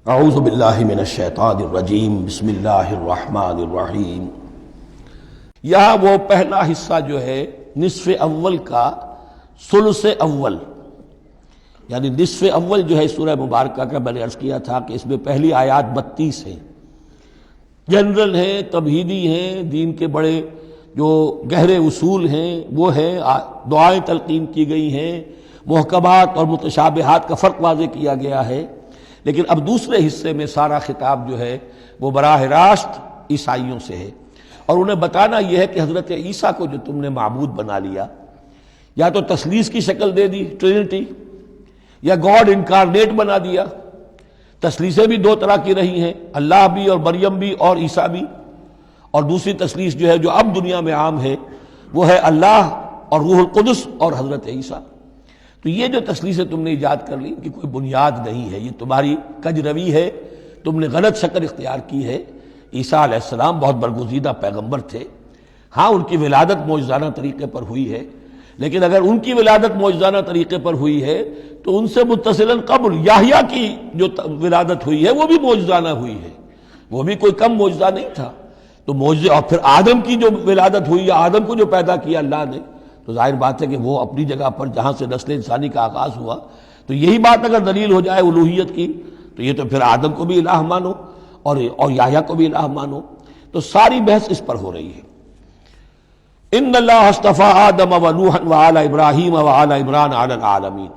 اعوذ باللہ من الشیطان الرجیم بسم اللہ الرحمن الرحیم۔ یہاں وہ پہلا حصہ جو ہے نصف اول کا ثلث اول، یعنی نصف اول جو ہے سورہ مبارکہ کا، میں نے عرض کیا تھا کہ اس میں پہلی آیات 32 ہیں، جنرل ہیں، تمہیدی ہیں، دین کے بڑے جو گہرے اصول ہیں وہ ہیں، دعائیں تلقین کی گئی ہیں، محکمات اور متشابہات کا فرق واضح کیا گیا ہے۔ لیکن اب دوسرے حصے میں سارا خطاب جو ہے وہ براہ راست عیسائیوں سے ہے، اور انہیں بتانا یہ ہے کہ حضرت عیسیٰ کو جو تم نے معبود بنا لیا، یا تو تثلیث کی شکل دے دی ٹرینٹی، یا گاڈ انکارنیٹ بنا دیا۔ تثلیثیں بھی دو طرح کی رہی ہیں، اللہ بھی اور مریم بھی اور عیسیٰ بھی، اور دوسری تثلیث جو ہے جو اب دنیا میں عام ہے وہ ہے اللہ اور روح القدس اور حضرت عیسیٰ۔ تو یہ جو تثلیثیں تم نے ایجاد کر لی کہ کوئی بنیاد نہیں ہے، یہ تمہاری کج روی ہے، تم نے غلط شکل اختیار کی ہے۔ عیسیٰ علیہ السلام بہت برگزیدہ پیغمبر تھے، ہاں ان کی ولادت معجزانہ طریقے پر ہوئی ہے، لیکن اگر ان کی ولادت معجزانہ طریقے پر ہوئی ہے تو ان سے متصلاً قبل یحییٰ کی جو ولادت ہوئی ہے وہ بھی معجزانہ ہوئی ہے، وہ بھی کوئی کم معجزہ نہیں تھا۔ تو معجزے، اور پھر آدم کی جو ولادت ہوئی، یا آدم کو جو پیدا کیا اللہ نے، تو ظاہر بات ہے کہ وہ اپنی جگہ پر جہاں سے نسل انسانی کا آغاز ہوا، تو یہی بات اگر دلیل ہو جائے الوہیت کی تو یہ تو پھر آدم کو بھی الہ مانو اور یحییٰ کو بھی الہ مانو۔ تو ساری بحث اس پر ہو رہی ہے۔ ان اللہ اصطفیٰ آدم و نوحا وآل ابراہیم وآل عمران علی العالمین،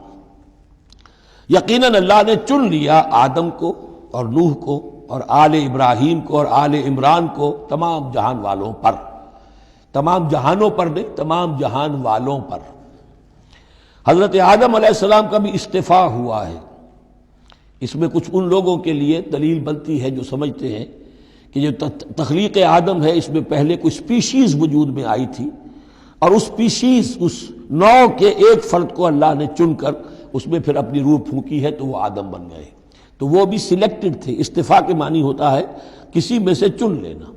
یقیناً اللہ نے چن لیا آدم کو اور نوح کو اور آل ابراہیم کو اور آل عمران کو تمام جہان والوں پر، تمام جہانوں پر نہیں، تمام جہان والوں پر۔ حضرت آدم علیہ السلام کا بھی استفاء ہوا ہے۔ اس میں کچھ ان لوگوں کے لیے دلیل بنتی ہے جو سمجھتے ہیں کہ جو تخلیق آدم ہے اس میں پہلے کوئی سپیشیز وجود میں آئی تھی، اور اس سپیشیز، اس نوع کے ایک فرد کو اللہ نے چن کر اس میں پھر اپنی روح پھونکی ہے تو وہ آدم بن گئے۔ تو وہ بھی سلیکٹڈ تھے۔ استفاء کے معنی ہوتا ہے کسی میں سے چن لینا،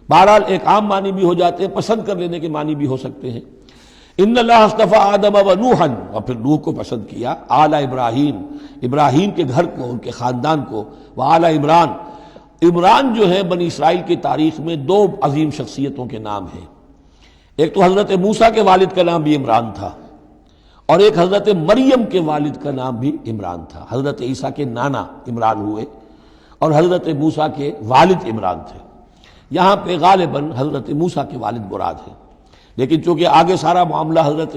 بہرحال ایک عام معنی بھی ہو جاتے ہیں، پسند کر لینے کے معنی بھی ہو سکتے ہیں۔ ان اللہ اصطفیٰ آدم و نوحا، اور پھر نوح کو پسند کیا، آل ابراہیم، ابراہیم کے گھر کو، ان کے خاندان کو، وآل عمران۔ عمران جو ہے بنی اسرائیل کی تاریخ میں دو عظیم شخصیتوں کے نام ہیں، ایک تو حضرت موسیٰ کے والد کا نام بھی عمران تھا، اور ایک حضرت مریم کے والد کا نام بھی عمران تھا۔ حضرت عیسیٰ کے نانا عمران ہوئے اور حضرت موسیٰ کے والد عمران تھے۔ یہاں پہ غالباً حضرت موسیٰ کے والد مراد ہیں، لیکن چونکہ آگے سارا معاملہ حضرت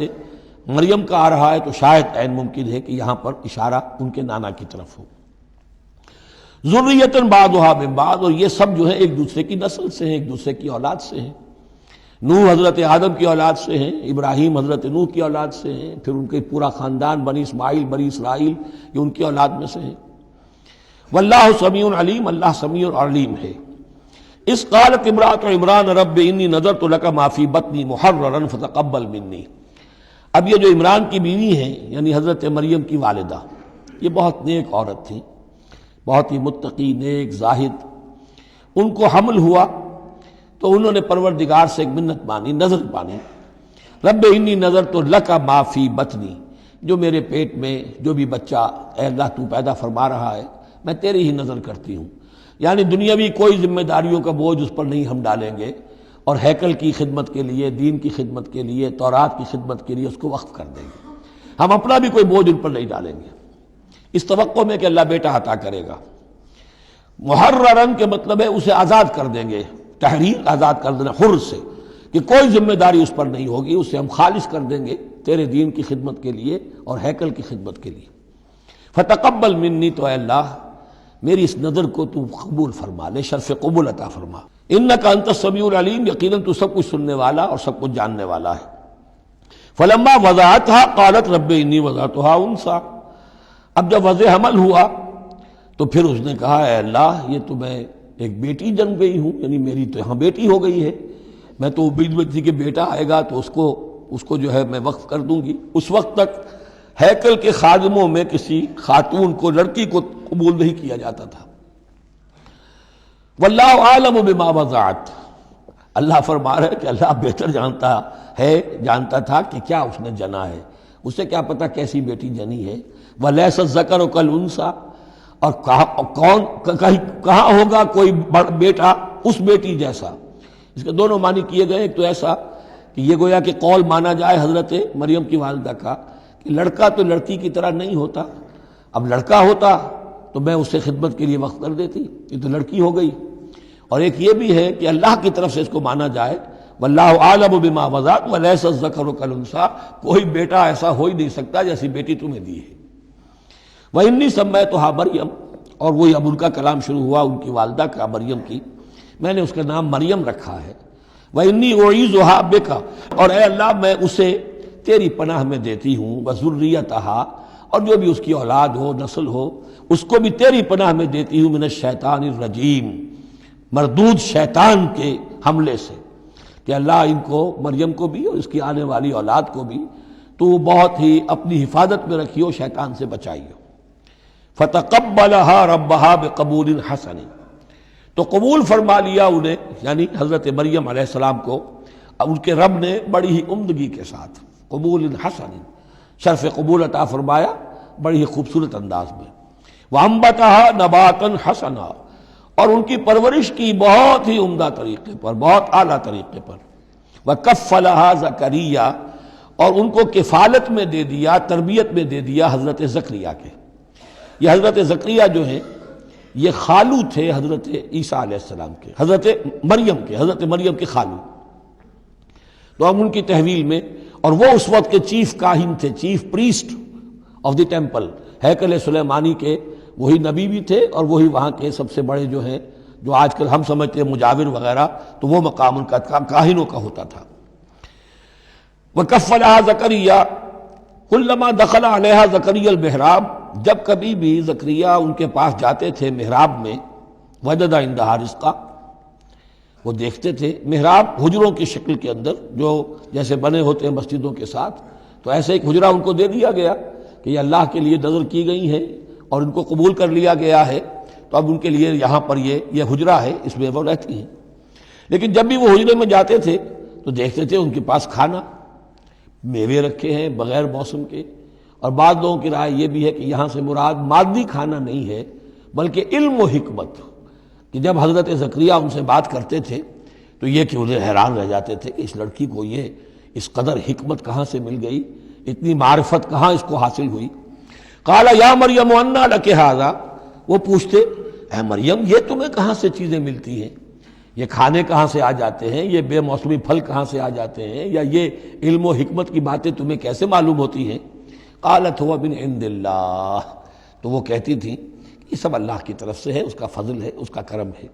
مریم کا آ رہا ہے تو شاید عین ممکن ہے کہ یہاں پر اشارہ ان کے نانا کی طرف ہو۔ ذریۃ بعضھا من بعض، اور یہ سب جو ہے ایک دوسرے کی نسل سے ہیں، ایک دوسرے کی اولاد سے ہیں۔ نوح حضرت آدم کی اولاد سے ہیں، ابراہیم حضرت نوح کی اولاد سے ہیں، پھر ان کے پورا خاندان بنی اسماعیل، بنی اسرائیل، یہ ان کی اولاد میں سے ہیں۔ واللہ سمیع علیم، اللہ سمیع اور علیم ہے۔ اس قالت امرأۃ عمران رب انی نذرت لک ما فی بطنی محررا فتقبل منی۔ اب یہ جو عمران کی بیوی ہیں یعنی حضرت مریم کی والدہ، یہ بہت نیک عورت تھیں، بہت ہی متقی، نیک، زاہد۔ ان کو حمل ہوا تو انہوں نے پروردگار سے ایک منت مانی، نظر مانی، رب انی نذرت لک ما فی بطنی، جو میرے پیٹ میں جو بھی بچہ اے اللہ تو پیدا فرما رہا ہے میں تیری ہی نظر کرتی ہوں، یعنی دنیاوی کوئی ذمہ داریوں کا بوجھ اس پر نہیں ہم ڈالیں گے، اور ہیکل کی خدمت کے لیے، دین کی خدمت کے لیے، تورات کی خدمت کے لیے اس کو وقف کر دیں گے، ہم اپنا بھی کوئی بوجھ ان پر نہیں ڈالیں گے، اس توقع میں کہ اللہ بیٹا عطا کرے گا۔ محررن کے مطلب ہے اسے آزاد کر دیں گے، تحریر آزاد کر دینا، حر سے، کہ کوئی ذمہ داری اس پر نہیں ہوگی، اسے ہم خالص کر دیں گے تیرے دین کی خدمت کے لیے اور ہیکل کی خدمت کے لیے۔ فتقبل منی، تو اے اللہ میری اس نظر کو تو قبول فرما لے، شرف قبول عطا فرما۔ انک انت السمیع العلیم، یقیناً تو سب کچھ سننے والا اور سب کچھ جاننے والا ہے۔ فلما وضعتها قالت رب انی وضعتها انثی، اب جب وضع حمل ہوا تو پھر اس نے کہا اے اللہ یہ تو میں ایک بیٹی جنم گئی ہوں، یعنی میری تو یہاں بیٹی ہو گئی ہے، میں تو امید میں تھی کہ بیٹا آئے گا تو اس کو جو ہے میں وقف کر دوں گی۔ اس وقت تک ہیکل کے خادموں میں کسی خاتون کو، لڑکی کو قبول نہیں کیا جاتا تھا۔ واللہ عالم بما وضعت، اللہ فرما رہے کہ اللہ بہتر جانتا تھا کہ کیا اس نے جنا ہے، اسے کیا پتا کیسی بیٹی جنی ہے۔ ولیس الذکر کالانثی، اور کہاں ہوگا کوئی بیٹا اس بیٹی جیسا. اس کے دونوں معنی کیے گئے. ایک تو ایسا کہ یہ گویا کہ قول مانا جائے حضرت مریم کی والدہ کا کہ لڑکا تو لڑکی کی طرح نہیں ہوتا، اب لڑکا ہوتا تو میں اسے خدمت کے لیے وقت کر دیتی، یہ تو لڑکی ہو گئی. اور ایک یہ بھی ہے کہ اللہ کی طرف سے اس کو مانا جائے واللہ اعلم بما وضعت ولیس الذکر کالانثی، کوئی بیٹا ایسا ہو ہی نہیں سکتا جیسی بیٹی تمہیں دی ہے. وانی سمیتها مریم، اور وہی اب ان کا کلام شروع ہوا ان کی والدہ کا مریم کی، میں نے اس کا نام مریم رکھا ہے. وانی اعیذها بک، اور اے اللہ میں اسے تیری پناہ میں دیتی ہوں، وذریتها، اور جو بھی اس کی اولاد ہو نسل ہو اس کو بھی تیری پناہ میں دیتی ہوں، من الشیطان الرجیم، مردود شیطان کے حملے سے، کہ اللہ ان کو مریم کو بھی اور اس کی آنے والی اولاد کو بھی تو بہت ہی اپنی حفاظت میں رکھیو، شیطان سے بچائیو. فتقبلها ربها بقبول حسن، تو قبول فرما لیا انہیں، یعنی حضرت مریم علیہ السلام کو ان کے رب نے بڑی ہی عمدگی کے ساتھ قبول حسن، شرف قبول عطا فرمایا بڑی ہی خوبصورت انداز میں. وانبتها نباتا حسنا، اور ان کی پرورش کی بہت ہی عمدہ طریقے پر، بہت اعلیٰ طریقے پر. وکفلها زکریا، اور ان کو کفالت میں دے دیا، تربیت میں دے دیا حضرت زکریا کے. یہ حضرت زکریا جو ہیں یہ خالو تھے حضرت عیسیٰ علیہ السلام کے، حضرت مریم کے خالو. تو ہم ان کی تحویل میں، اور وہ اس وقت کے چیف کاہن تھے، chief priest of the temple, ہیکل سلیمانی کے وہی نبی بھی تھے اور وہی وہاں کے سب سے بڑے جو ہیں، جو آج کل ہم سمجھتے ہیں مجاور وغیرہ، تو وہ مقام ان کا کاہنوں کا ہوتا تھا. وکفلها زکریا کلما دخل علیہا زکریا المحراب، جب کبھی بھی زکریا ان کے پاس جاتے تھے محراب میں، وجد عندہا رزقا، وہ دیکھتے تھے محراب حجروں کی شکل کے اندر جو جیسے بنے ہوتے ہیں مسجدوں کے ساتھ، تو ایسے ایک حجرہ ان کو دے دیا گیا کہ یہ اللہ کے لیے نظر کی گئی ہے اور ان کو قبول کر لیا گیا ہے، تو اب ان کے لیے یہاں پر یہ حجرہ ہے، اس میں وہ رہتی ہیں. لیکن جب بھی وہ حجرے میں جاتے تھے تو دیکھتے تھے ان کے پاس کھانا، میوے رکھے ہیں بغیر موسم کے. اور بعض لوگوں کی رائے یہ بھی ہے کہ یہاں سے مراد مادی کھانا نہیں ہے بلکہ علم و حکمت، کہ جب حضرت زکریا ان سے بات کرتے تھے تو یہ کہ انہیں حیران رہ جاتے تھے کہ اس لڑکی کو یہ اس قدر حکمت کہاں سے مل گئی، اتنی معرفت کہاں اس کو حاصل ہوئی. قال یا مریم انا لک ھذا، وہ پوچھتے اے مریم یہ تمہیں کہاں سے چیزیں ملتی ہیں، یہ کھانے کہاں سے آ جاتے ہیں، یہ بے موسمی پھل کہاں سے آ جاتے ہیں، یا یہ علم و حکمت کی باتیں تمہیں کیسے معلوم ہوتی ہیں. قالت هو من عند اللہ، تو وہ کہتی تھیں یہ سب اللہ کی طرف سے ہے، اس کا فضل ہے، اس کا کرم ہے.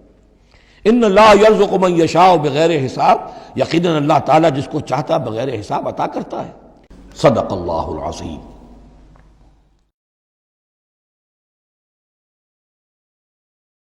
ان اللہ یرزق من یشاء بغیر حساب، یقیناً اللہ تعالیٰ جس کو چاہتا بغیر حساب عطا کرتا ہے. صدق اللہ العظیم.